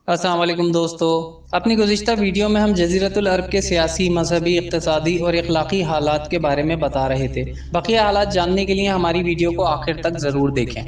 अस्सलाम वालेकुम दोस्तों। अपनी गुज़िश्ता वीडियो में हम जज़ीरतुल अरब के सियासी, मजहबी, इक़्तिसादी और अखलाक़ी हालात के बारे में बता रहे थे। बकिया हालात जानने के लिए हमारी वीडियो को आखिर तक ज़रूर देखें।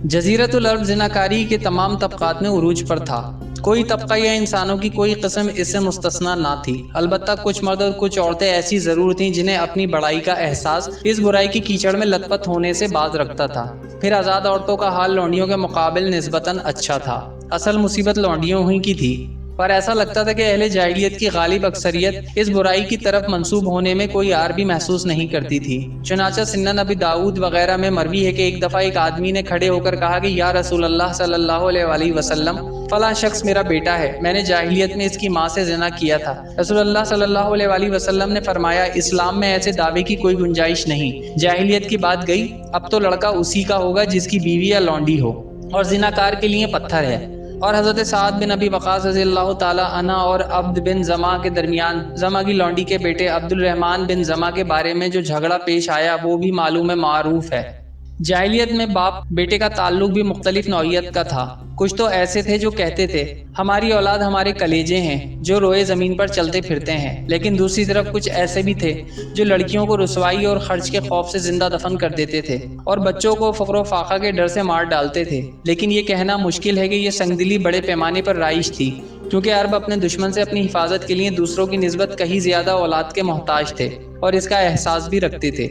जज़ीरतुल अरब ज़िनाकारी के तमाम तबक़ात में उरूज पर था। कोई तबका या इंसानों की कोई किस्म इससे मुस्तस्ना ना थी। अलबत्ता कुछ मर्द और कुछ औरतें ऐसी ज़रूर थीं जिन्हें अपनी बड़ाई का एहसास इस बुराई की कीचड़ में लथपथ होने से बाज रखता था। फिर आज़ाद औरतों का हाल लौंडियों के मुकाबिल निस्बतन अच्छा था। असल मुसीबत लौंडियों ही की थी, पर ऐसा लगता था कि अहले जाहिलियत की गालिब अक्सरियत इस बुराई की तरफ मंसूब होने में कोई आर भी महसूस नहीं करती थी। चुनाचा सुन्नन नबी दाऊद वगैरह में मरवी है कि एक दफ़ा एक आदमी ने खड़े होकर कहा कि या रसूल अल्लाह सल्लल्लाहु अलैहि वसल्लम, फला शख्स मेरा बेटा है, मैंने जाहिलियत में इसकी माँ से ज़िना किया था। रसूल अल्लाह सल्लल्लाहु अलैहि वसल्लम ने फरमाया, इस्लाम में ऐसे दावे की कोई गुंजाइश नहीं। जाहिलियत की बात गई, अब तो लड़का उसी का होगा जिसकी बीवी या लौंडी हो, और जिनाकार के लिए पत्थर है। और हज़रत साद बिन अबी वक़ास रज़ियल्लाहु ताला अन्हा और अब्द बिन ज़मा के दरमियान ज़मा की लौंडी के बेटे अब्दुल रहमान बिन ज़मा के बारे में जो झगड़ा पेश आया वो भी मालूम है, मारूफ है। जाहिलियत में बाप बेटे का ताल्लुक भी मुख्तलिफ नौइयत का था। कुछ तो ऐसे थे जो कहते थे हमारी औलाद हमारे कलेजे हैं जो रोए ज़मीन पर चलते फिरते हैं, लेकिन दूसरी तरफ कुछ ऐसे भी थे जो लड़कियों को रुसवाई और खर्च के खौफ से जिंदा दफन कर देते थे और बच्चों को फ़क्र फाका के डर से मार डालते थे। लेकिन ये कहना मुश्किल है कि ये संगदिली बड़े पैमाने पर राइज थी, क्योंकि अरब अपने दुश्मन से अपनी हिफाजत के लिए दूसरों की निस्बत कहीं ज़्यादा औलाद के मोहताज थे और इसका एहसास भी रखते थे।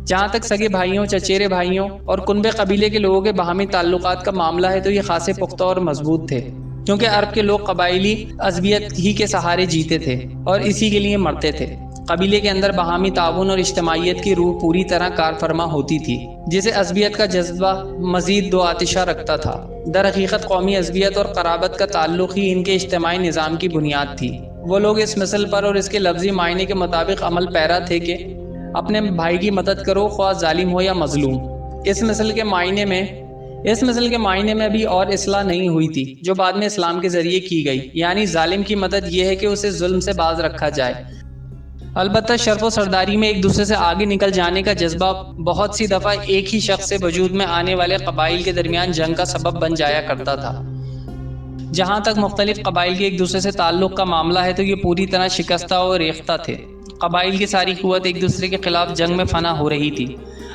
जहाँ तक सगे भाइयों, चचेरे भाइयों और कुनबे कबीले के लोगों के बाहमी ताल्लुकात का मामला है तो ये खासे पुख्ता और मजबूत थे, क्योंकि अरब के लोग कबाइली अज़बियत ही के सहारे जीते थे और इसी के लिए मरते थे। कबीले के अंदर बाहमी ताउन और इज्तिमाइयत की रूह पूरी तरह कारफरमा होती थी, जिसे अज़बियत का जज्बा मज़ीद दो आतिशा रखता था। दर हकीकत कौमी अज़बियत और क़राबत का ताल्लुक़ ही इनके इज्तिमाई निज़ाम की बुनियाद थी। वो लोग इस मिसल पर और इसके लफ्ज़ी मायने के मुताबिक अमल पैरा थे कि अपने भाई की मदद करो, ख्वाह जालिम हो या मजलूम। इस मिसल के मायने में भी और इस्लाह नहीं हुई थी जो बाद में इस्लाम के जरिए की गई, यानी जालिम की मदद यह है कि उसे जुल्म से बाज रखा जाए। अलबत्ता शर्फ व सरदारी में एक दूसरे से आगे निकल जाने का जज्बा बहुत सी दफ़ा एक ही शख्स से वजूद में आने वाले कबाइल के दरमियान जंग का सबब बन जाया करता था। जहाँ तक मुख्तलिफ कबाइल के एक दूसरे से ताल्लुक़ का मामला है तो ये पूरी तरह शिकस्ता और रेख्ता थे। कबाइल की सारी क़ुव्वत एक दूसरे के ख़िलाफ़ जंग में फना हो रही थी।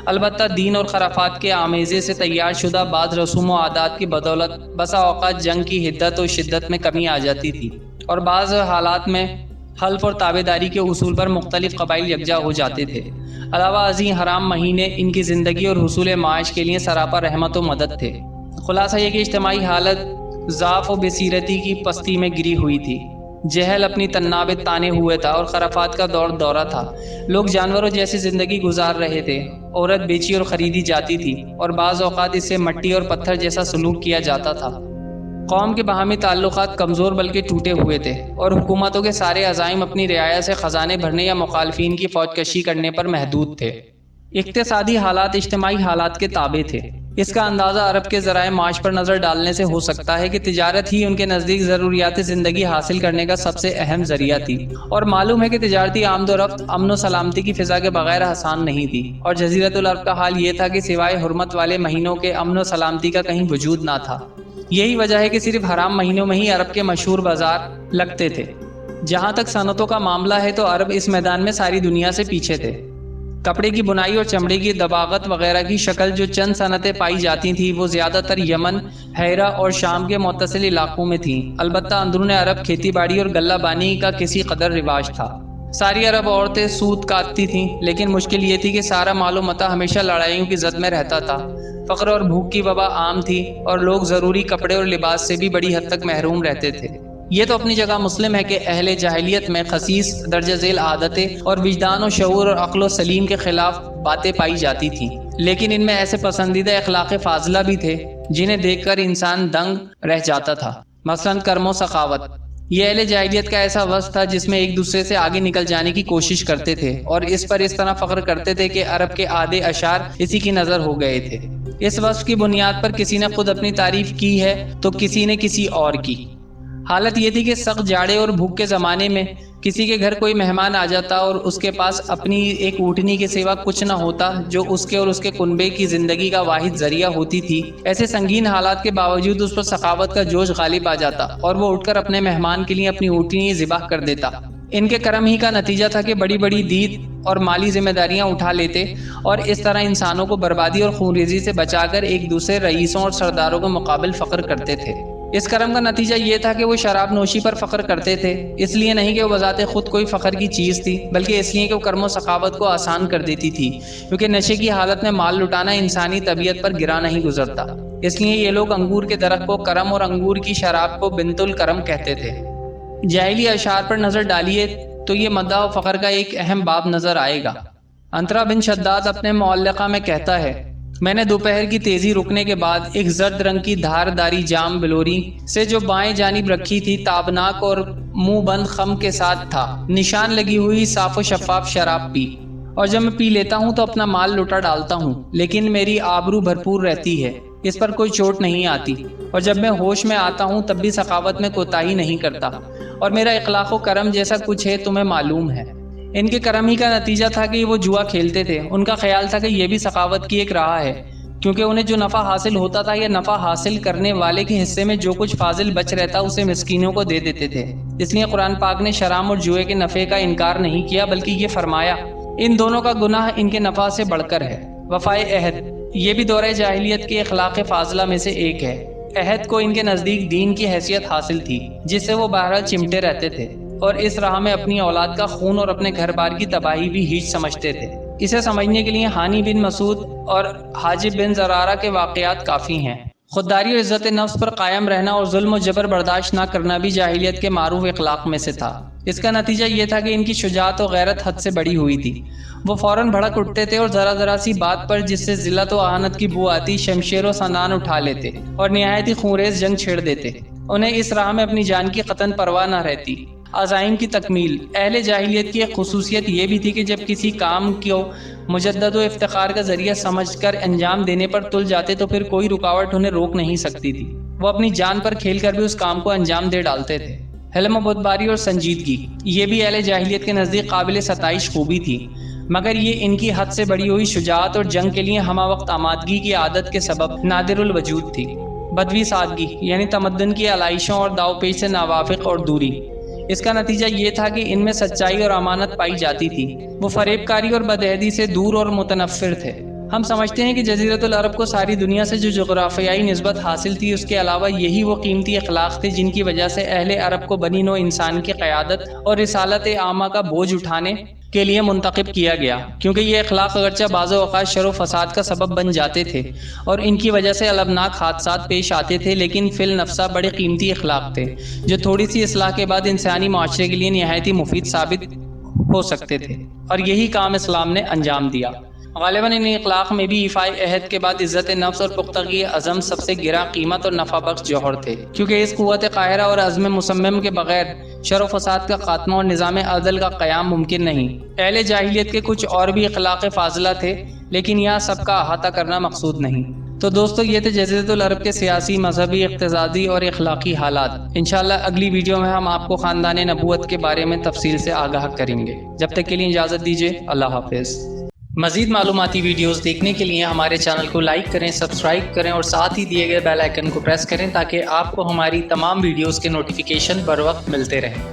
अलबत्ता दीन और खराफात के आमेज़े से तैयार शुदा बाज़ रसूम व आदात की बदौलत बसा औक़ात जंग की हिद्दत और शिद्दत में कमी आ जाती थी और बाज़ हालात में हल्फ और ताबेदारी के उसूल पर मुख्तलिफ कबाइल यकजा हो जाते थे। अलावा अज़ीं हराम महीने इनकी ज़िंदगी और हुसूल माश के लिए सरापा रहमत व मदद थे। खुलासा ये कि इज्तिमाई हालत ज़ाफ़ व बसीरती की पस्ती में गिरी हुई थी। जहल अपनी तन्नाबे ताने हुए था और खराफात का दौरा था। लोग जानवरों जैसी ज़िंदगी गुजार रहे थे। औरत बेची और ख़रीदी जाती थी और बाज़ औक़ात इससे मट्टी और पत्थर जैसा सलूक किया जाता था। कौम के बाहमी ताल्लुकात कमज़ोर बल्कि टूटे हुए थे और हुकूमतों के सारे अज़ाइम अपनी रियाया से ख़जाने भरने या मुखालफिन की फ़ौजकशी करने पर महदूद थे। इक़्तिसादी हालात इज्तिमाई हालात के ताबे थे। इसका अंदाज़ा अरब के ज़राए माश पर नज़र डालने से हो सकता है कि तिजारत ही उनके नज़दीक ज़रूरियात ज़िंदगी हासिल करने का सबसे अहम ज़रिया थी, और मालूम है कि तिजारती आमदोरफ्त अमन व सलामती की फ़िज़ा के बगैर आसान नहीं थी। और जज़ीरतुल अरब का हाल ये था कि सिवाय हुर्मत वाले महीनों के अमन व सलामती का कहीं वजूद ना था। यही वजह है कि सिर्फ हराम महीनों में ही अरब के मशहूर बाजार लगते थे। जहाँ तक सनतों का मामला है तो अरब इस मैदान में सारी दुनिया से पीछे थे। कपड़े की बुनाई और चमड़े की दबागत वगैरह की शक्ल जो चंद सनतें पाई जाती थीं वो ज़्यादातर यमन, हैरा और शाम के मुत्तसिल इलाकों में थीं। अलबत्ता अंदरून अरब खेती बाड़ी और गल्ला बानी का किसी कदर रिवाज था। सारी अरब औरतें सूत काटती थीं, लेकिन मुश्किल ये थी कि सारा मालो मता हमेशा लड़ाइयों की जद में रहता था। फ़क्र और भूख की वबा आम थी और लोग ज़रूरी कपड़े और लिबास से भी बड़ी हद तक महरूम रहते थे। ये तो अपनी जगह मुस्लिम है कि अहले जाहिलियत में खसीस दर्ज झेल आदतें और विजदान और शऊर और अक्ल सलीम के खिलाफ बातें पाई जाती थीं, लेकिन इनमें ऐसे पसंदीदा अखलाक फाजिला भी थे जिन्हें देखकर इंसान दंग रह जाता था। मसलन कर्मो सखावत, ये अहले जाहिलियत का ऐसा वस्फ था जिसमें एक दूसरे से आगे निकल जाने की कोशिश करते थे और इस पर इस तरह फ़ख्र करते थे कि अरब के आधे अशार इसी की नज़र हो गए थे। इस वस्फ की बुनियाद पर किसी ने खुद अपनी तारीफ की है तो किसी ने किसी और की। حالت یہ تھی کہ سخت جاڑے اور بھوک کے زمانے میں کسی کے گھر کوئی مہمان آ جاتا اور اس کے پاس اپنی ایک اونٹنی کے سوا کچھ نہ ہوتا جو اس کے اور اس کے کنبے کی زندگی کا واحد ذریعہ ہوتی تھی۔ ایسے سنگین حالات کے باوجود اس پر سخاوت کا جوش غالب آ جاتا اور وہ اٹھ کر اپنے مہمان کے لیے اپنی اونٹنی ذبح کر دیتا۔ ان کے کرم ہی کا نتیجہ تھا کہ بڑی بڑی دید اور مالی ذمہ داریاں اٹھا لیتے اور اس طرح انسانوں کو بربادی اور خونریزی سے بچا کر ایک دوسرے رئیسوں اور سرداروں کے مقابل فخر کرتے تھے۔ اس کرم کا نتیجہ یہ تھا کہ وہ شراب نوشی پر فخر کرتے تھے، اس لیے نہیں کہ وہ بذات خود کوئی فخر کی چیز تھی، بلکہ اس لیے کہ وہ کرم و سخاوت کو آسان کر دیتی تھی، کیونکہ نشے کی حالت میں مال لٹانا انسانی طبیعت پر گرا نہیں گزرتا۔ اس لیے یہ لوگ انگور کے درخت کو کرم اور انگور کی شراب کو بنت الکرم کہتے تھے۔ جاہلی اشعار پر نظر ڈالیے تو یہ مدح و فخر کا ایک اہم باب نظر آئے گا۔ انطرا بن شداد اپنے معلقہ میں کہتا ہے، میں نے دوپہر کی تیزی رکنے کے بعد ایک زرد رنگ کی دھار داری جام بلوری سے جو بائیں جانب رکھی تھی تابناک اور منہ بند خم کے ساتھ تھا نشان لگی ہوئی صاف و شفاف شراب پی، اور جب میں پی لیتا ہوں تو اپنا مال لٹا ڈالتا ہوں، لیکن میری آبرو بھرپور رہتی ہے، اس پر کوئی چوٹ نہیں آتی، اور جب میں ہوش میں آتا ہوں تب بھی سخاوت میں کوتاہی نہیں کرتا، اور میرا اخلاق و کرم جیسا کچھ ہے تمہیں معلوم ہے۔ ان کے کرم ہی کا نتیجہ تھا کہ وہ جوا کھیلتے تھے۔ ان کا خیال تھا کہ یہ بھی سخاوت کی ایک راہ ہے، کیونکہ انہیں جو نفع حاصل ہوتا تھا یا نفع حاصل کرنے والے کے حصے میں جو کچھ فاضل بچ رہتا اسے مسکینوں کو دے دیتے تھے۔ اس لیے قرآن پاک نے شراب اور جوئے کے نفع کا انکار نہیں کیا، بلکہ یہ فرمایا ان دونوں کا گناہ ان کے نفع سے بڑھ کر ہے۔ وفائے عہد، یہ بھی دورہ جاہلیت کے اخلاق فاضلہ میں سے ایک ہے۔ عہد کو ان کے نزدیک دین کی حیثیت حاصل تھی، جس سے وہ بہرحال چمٹے رہتے تھے، اور اس راہ میں اپنی اولاد کا خون اور اپنے گھر بار کی تباہی بھی ہیچ سمجھتے تھے۔ اسے سمجھنے کے لیے ہانی بن مسعود اور حاجب بن زرارہ کے واقعات کافی ہیں۔ خودداری اور عزت نفس پر قائم رہنا اور ظلم و جبر برداشت نہ کرنا بھی جاہلیت کے معروف اخلاق میں سے تھا۔ اس کا نتیجہ یہ تھا کہ ان کی شجاعت و غیرت حد سے بڑی ہوئی تھی۔ وہ فوراً بھڑک اٹھتے تھے اور ذرا ذرا سی بات پر جس سے ذلت و اہانت کی بو آتی شمشیر و سنان اٹھا لیتے اور نہایت ہی خونریز جنگ چھیڑ دیتے۔ انہیں اس راہ میں اپنی جان کی قطعاً پرواہ نہ رہتی۔ عزائم کی تکمیل، اہل جاہلیت کی ایک خصوصیت یہ بھی تھی کہ جب کسی کام کو مجدد و افتخار کا ذریعہ سمجھ کر انجام دینے پر تل جاتے تو پھر کوئی رکاوٹ انہیں روک نہیں سکتی تھی۔ وہ اپنی جان پر کھیل کر بھی اس کام کو انجام دے ڈالتے تھے۔ حلم و بردباری اور سنجیدگی، یہ بھی اہل جاہلیت کے نزدیک قابل ستائش خوبی تھی، مگر یہ ان کی حد سے بڑی ہوئی شجاعت اور جنگ کے لیے ہمہ وقت آمادگی کی عادت کے سبب نادر الوجود تھی۔ بدوی سادگی، یعنی تمدن کی علائشوں اور داؤ پیچ سے ناوافق اور دوری، اس کا نتیجہ یہ تھا کہ ان میں سچائی اور امانت پائی جاتی تھی۔ وہ فریب کاری اور بدعہدی سے دور اور متنفر تھے۔ ہم سمجھتے ہیں کہ جزیرۃ العرب کو ساری دنیا سے جو جغرافیائی نسبت حاصل تھی، اس کے علاوہ یہی وہ قیمتی اخلاق تھے جن کی وجہ سے اہل عرب کو بنی نوع انسان کی قیادت اور رسالت عامہ کا بوجھ اٹھانے کے لیے منتخب کیا گیا، کیونکہ یہ اخلاق اگرچہ بعض اوقات شر و فساد کا سبب بن جاتے تھے اور ان کی وجہ سے البناک حادثات پیش آتے تھے، لیکن فی النفسہ بڑے قیمتی اخلاق تھے جو تھوڑی سی اصلاح کے بعد انسانی معاشرے کے لیے نہایت ہی مفید ثابت ہو سکتے تھے، اور یہی کام اسلام نے انجام دیا۔ غالباً ان اخلاق میں بھی ایفائے عہد کے بعد عزت نفس اور پختگی عزم سب سے گراں قیمت اور نفع بخش جوہر تھے، کیونکہ اس قوت قاہرہ اور عزم مصمم کے بغیر شر و فساد کا خاتمہ اور نظام عدل کا قیام ممکن نہیں۔ اہل جاہلیت کے کچھ اور بھی اخلاق فاضلہ تھے، لیکن یہاں سب کا احاطہ کرنا مقصود نہیں۔ تو دوستو، یہ تھے جزیرۃ العرب کے سیاسی، مذہبی، اقتصادی اور اخلاقی حالات۔ انشاءاللہ اگلی ویڈیو میں ہم آپ کو خاندان نبوت کے بارے میں تفصیل سے آگاہ کریں گے۔ جب تک کے لیے اجازت دیجیے، اللہ حافظ۔ مزید معلوماتی ویڈیوز دیکھنے کے لیے ہمارے چینل کو لائک کریں، سبسکرائب کریں اور ساتھ ہی دیے گئے بیل آئیکن کو پریس کریں تاکہ آپ کو ہماری تمام ویڈیوز کے نوٹیفیکیشن بر وقت ملتے رہیں۔